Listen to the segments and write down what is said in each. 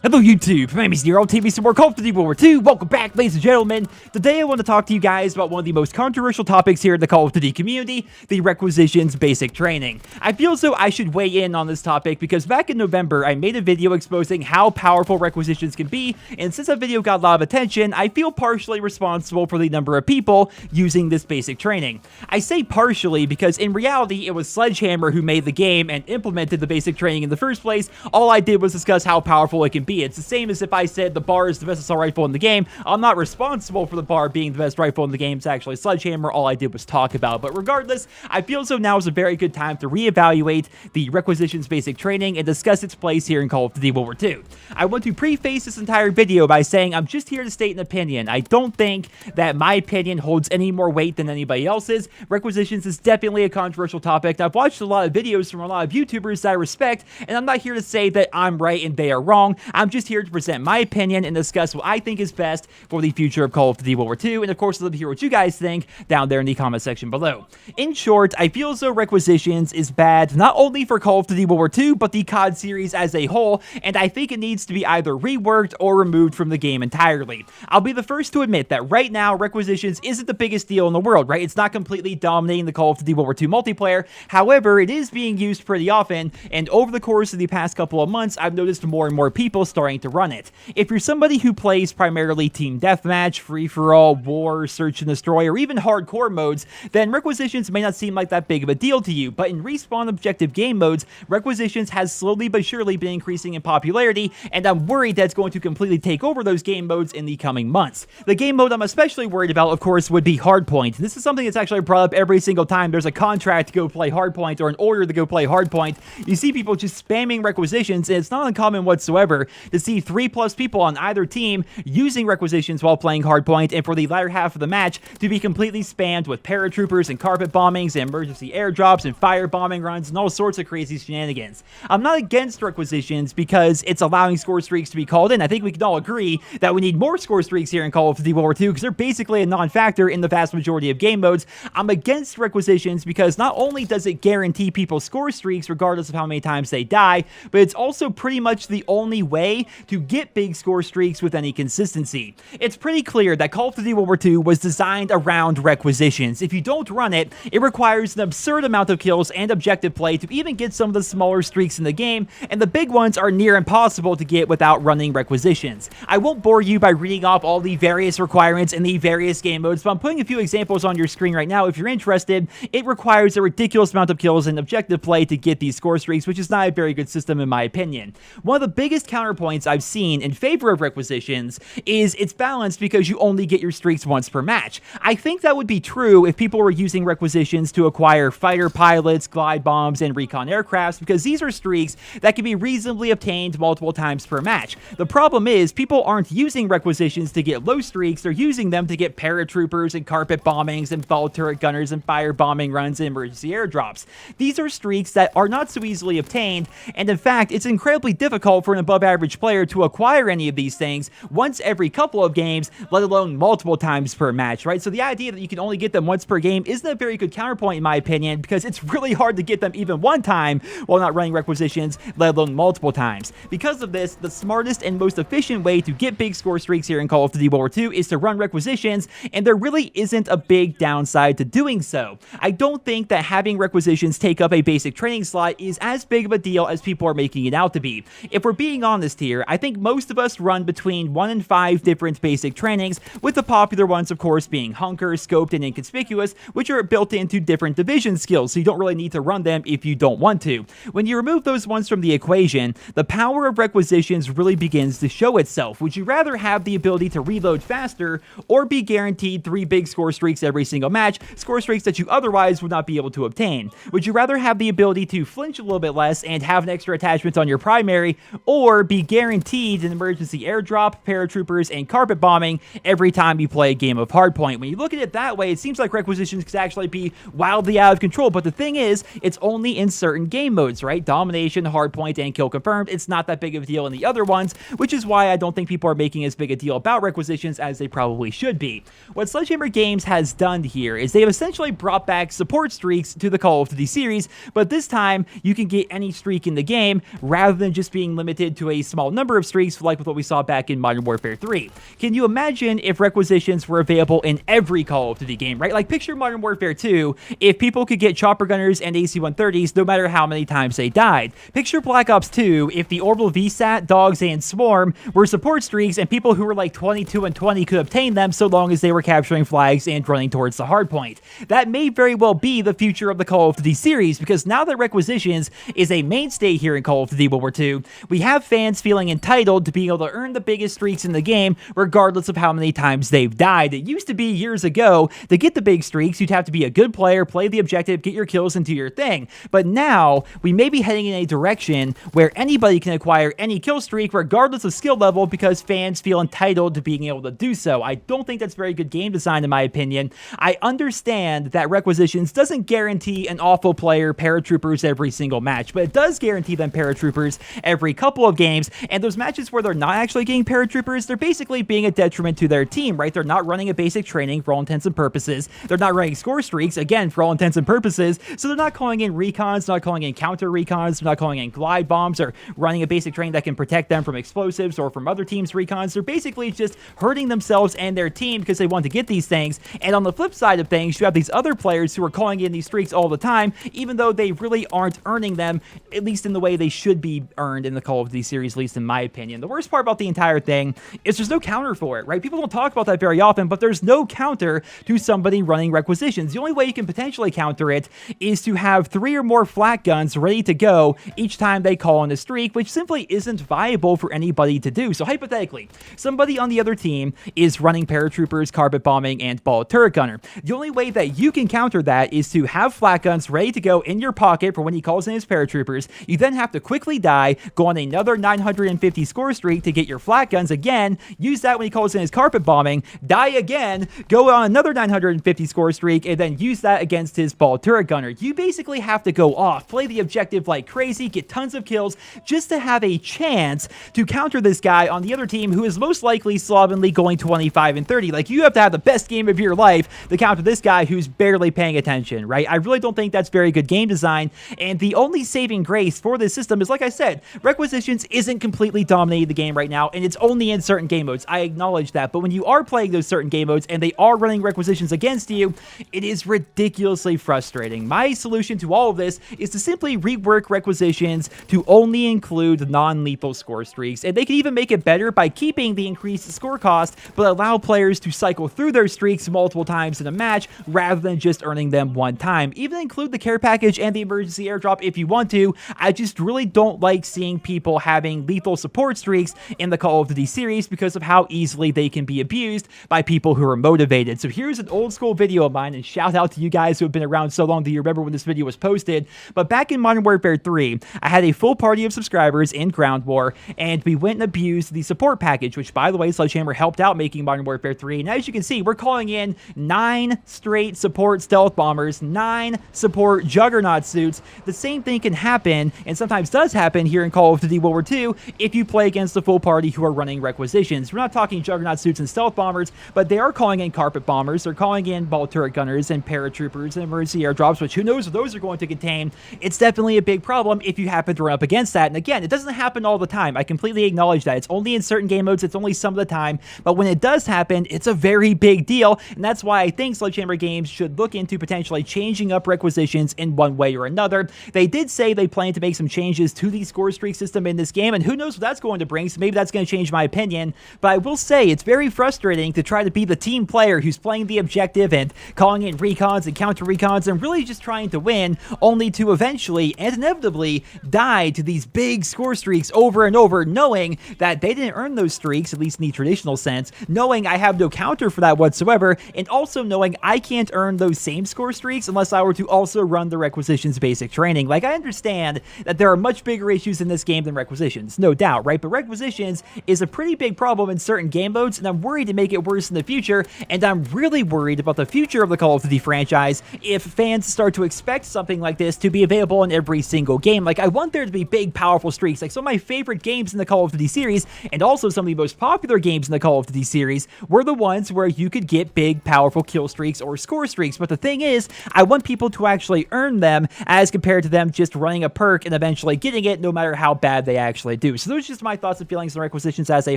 Hello YouTube, my name is Nero, TV some more Call of Duty World War II. Welcome back, ladies and gentlemen. Today I want to talk to you guys about one of the most controversial topics here in the Call of Duty community, the Requisitions basic training. I feel so I should weigh in on this topic because back in November I made a video exposing how powerful Requisitions can be, and since that video got a lot of attention, I feel partially responsible for the number of people using this basic training. I say partially because in reality it was Sledgehammer who made the game and implemented the basic training in the first place. All I did was discuss how powerful it can be. It's the same as if I said the bar is the best assault rifle in the game. I'm not responsible for the bar being the best rifle in the game. It's actually Sledgehammer. All I did was talk about. But regardless, I feel so now is a very good time to reevaluate the Requisitions basic training and discuss its place here in Call of Duty World War II. I want to preface this entire video by saying I'm just here to state an opinion. I don't think that my opinion holds any more weight than anybody else's. Requisitions is definitely a controversial topic. I've watched a lot of videos from a lot of YouTubers that I respect, and I'm not here to say that I'm right and they are wrong. I'm just here to present my opinion and discuss what I think is best for the future of Call of Duty World War II, and of course I'd love to hear what you guys think down there in the comment section below. In short, I feel as though Requisitions is bad not only for Call of Duty World War II, but the COD series as a whole, and I think it needs to be either reworked or removed from the game entirely. I'll be the first to admit that right now Requisitions isn't the biggest deal in the world, right? It's not completely dominating the Call of Duty World War II multiplayer. However, it is being used pretty often, and over the course of the past couple of months, I've noticed more and more people starting to run it. If you're somebody who plays primarily Team Deathmatch, Free-for-All, War, Search and Destroy, or even hardcore modes, then Requisitions may not seem like that big of a deal to you, but in respawn objective game modes, Requisitions has slowly but surely been increasing in popularity, and I'm worried that it's going to completely take over those game modes in the coming months. The game mode I'm especially worried about, of course, would be Hardpoint. This is something that's actually brought up every single time there's a contract to go play Hardpoint or an order to go play Hardpoint. You see people just spamming Requisitions, and it's not uncommon whatsoever to see 3+ people on either team using Requisitions while playing Hardpoint, and for the latter half of the match to be completely spammed with paratroopers and carpet bombings and emergency airdrops and fire bombing runs and all sorts of crazy shenanigans. I'm not against Requisitions because it's allowing score streaks to be called in. I think we can all agree that we need more score streaks here in Call of Duty World War II because they're basically a non-factor in the vast majority of game modes. I'm against Requisitions because not only does it guarantee people score streaks regardless of how many times they die, but it's also pretty much the only way to get big score streaks with any consistency. It's pretty clear that Call of Duty World War II was designed around Requisitions. If you don't run it, it requires an absurd amount of kills and objective play to even get some of the smaller streaks in the game, and the big ones are near impossible to get without running Requisitions. I won't bore you by reading off all the various requirements in the various game modes, but I'm putting a few examples on your screen right now if you're interested. It requires a ridiculous amount of kills and objective play to get these score streaks, which is not a very good system in my opinion. One of the biggest counterpoints I've seen in favor of Requisitions is it's balanced because you only get your streaks once per match. I think that would be true if people were using Requisitions to acquire fighter pilots, glide bombs, and recon aircrafts, because these are streaks that can be reasonably obtained multiple times per match. The problem is people aren't using Requisitions to get low streaks, they're using them to get paratroopers and carpet bombings and fall turret gunners and fire bombing runs and emergency airdrops. These are streaks that are not so easily obtained, and in fact it's incredibly difficult for an above average player to acquire any of these things once every couple of games, let alone multiple times per match, right? So the idea that you can only get them once per game isn't a very good counterpoint in my opinion, because it's really hard to get them even one time while not running Requisitions, let alone multiple times. Because of this, the smartest and most efficient way to get big score streaks here in Call of Duty World War II is to run Requisitions, and there really isn't a big downside to doing so. I don't think that having Requisitions take up a basic training slot is as big of a deal as people are making it out to be. If we're being honest here, I think most of us run between 1 and 5 different basic trainings, with the popular ones of course being Hunker, Scoped, and Inconspicuous, which are built into different division skills, so you don't really need to run them if you don't want to. When you remove those ones from the equation, the power of Requisitions really begins to show itself. Would you rather have the ability to reload faster, or be guaranteed 3 big score streaks every single match, score streaks that you otherwise would not be able to obtain? Would you rather have the ability to flinch a little bit less and have an extra attachment on your primary, or be guaranteed an emergency airdrop, paratroopers, and carpet bombing every time you play a game of Hardpoint. When you look at it that way, it seems like Requisitions could actually be wildly out of control, but the thing is, it's only in certain game modes, right? Domination, Hardpoint, and Kill Confirmed. It's not that big of a deal in the other ones, which is why I don't think people are making as big a deal about Requisitions as they probably should be. What Sledgehammer Games has done here is they've essentially brought back support streaks to the Call of Duty series, but this time you can get any streak in the game rather than just being limited to a small number of streaks like with what we saw back in Modern Warfare 3. Can you imagine if Requisitions were available in every Call of Duty game, right? Like picture Modern Warfare 2, if people could get chopper gunners and AC-130s no matter how many times they died. Picture Black Ops 2 if the Orbital VSAT, Dogs, and Swarm were support streaks and people who were like 22 and 20 could obtain them so long as they were capturing flags and running towards the hardpoint. That may very well be the future of the Call of Duty series, because now that Requisitions is a mainstay here in Call of Duty World War II, we have fans feeling entitled to being able to earn the biggest streaks in the game regardless of how many times they've died. It used to be years ago, to get the big streaks, you'd have to be a good player, play the objective, get your kills, and do your thing. But now, we may be heading in a direction where anybody can acquire any kill streak regardless of skill level because fans feel entitled to being able to do so. I don't think that's very good game design in my opinion. I understand that Requisitions doesn't guarantee an awful player paratroopers every single match, but it does guarantee them paratroopers every couple of games, and those matches where they're not actually getting paratroopers, they're basically being a detriment to their team, right? They're not running a basic training for all intents and purposes. They're not running score streaks, again, for all intents and purposes, so they're not calling in recons, not calling in counter recons, they're not calling in glide bombs, or running a basic training that can protect them from explosives or from other teams' recons. They're basically just hurting themselves and their team because they want to get these things, and on the flip side of things, you have these other players who are calling in these streaks all the time, even though they really aren't earning them, at least in the way they should be earned in the Call of Duty series, at least in my opinion. The worst part about the entire thing is there's no counter for it, right? People don't talk about that very often, but there's no counter to somebody running Requisitions. The only way you can potentially counter it is to have 3 or more flak guns ready to go each time they call in a streak, which simply isn't viable for anybody to do. So hypothetically, somebody on the other team is running paratroopers, carpet bombing, and ball turret gunner. The only way that you can counter that is to have flak guns ready to go in your pocket for when he calls in his paratroopers. You then have to quickly die, go on another 950 score streak to get your flak guns again, use that when he calls in his carpet bombing, die again, go on another 950 score streak, and then use that against his ball turret gunner. You basically have to go off, play the objective like crazy, get tons of kills, just to have a chance to counter this guy on the other team who is most likely slovenly going 25 and 30. Like, you have to have the best game of your life to counter this guy who's barely paying attention, right? I really don't think that's very good game design, and the only saving grace for this system is, like I said, Requisitions isn't completely dominating the game right now, and it's only in certain game modes. I acknowledge that, but when you are playing those certain game modes and they are running Requisitions against you, it is ridiculously frustrating. My solution to all of this is to simply rework Requisitions to only include non-lethal score streaks, and they can even make it better by keeping the increased score cost, but allow players to cycle through their streaks multiple times in a match rather than just earning them one time. Even include the care package and the emergency airdrop if you want to. I just really don't like seeing people having lethal support streaks in the Call of Duty series because of how easily they can be abused by people who are motivated. So here's an old school video of mine, and shout out to you guys who have been around so long that you remember when this video was posted. But back in Modern Warfare 3, I had a full party of subscribers in Ground War, and we went and abused the support package, which, by the way, Sledgehammer helped out making Modern Warfare 3. And as you can see, we're calling in 9 straight support stealth bombers, 9 support juggernaut suits. The same thing can happen, and sometimes does happen here in Call of Duty World War II, if you play against the full party who are running Requisitions. We're not talking juggernaut suits and stealth bombers, but they are calling in carpet bombers, they're calling in ball turret gunners and paratroopers and emergency airdrops, which who knows what those are going to contain. It's definitely a big problem if you happen to run up against that. And again, it doesn't happen all the time. I completely acknowledge that. It's only in certain game modes, it's only some of the time, but when it does happen, it's a very big deal, and that's why I think Sledgehammer Games should look into potentially changing up Requisitions in one way or another. They did say they plan to make some changes to the score streak system in this game, and who knows what that's going to bring, so maybe that's going to change my opinion. But I will say it's very frustrating to try to be the team player who's playing the objective and calling in recons and counter recons and really just trying to win, only to eventually and inevitably die to these big score streaks over and over, knowing that they didn't earn those streaks, at least in the traditional sense, knowing I have no counter for that whatsoever, and also knowing I can't earn those same score streaks unless I were to also run the Requisitions basic training. Like, I understand that there are much bigger issues in this game than Requisitions. Requisitions, no doubt, right? But Requisitions is a pretty big problem in certain game modes, and I'm worried to make it worse in the future, and I'm really worried about the future of the Call of Duty franchise if fans start to expect something like this to be available in every single game. Like, I want there to be big, powerful streaks. Like, some of my favorite games in the Call of Duty series, and also some of the most popular games in the Call of Duty series, were the ones where you could get big, powerful kill streaks or score streaks. But the thing is, I want people to actually earn them as compared to them just running a perk and eventually getting it no matter how bad they actually do. So those are just my thoughts and feelings on Requisitions as a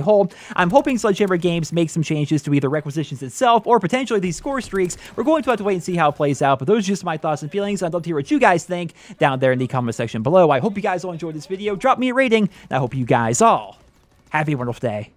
whole. I'm hoping Sledgehammer Games makes some changes to either Requisitions itself or potentially these score streaks. We're going to have to wait and see how it plays out, but those are just my thoughts and feelings. I'd love to hear what you guys think down there in the comment section below. I hope you guys all enjoyed this video. Drop me a rating, and I hope you guys all have a wonderful day.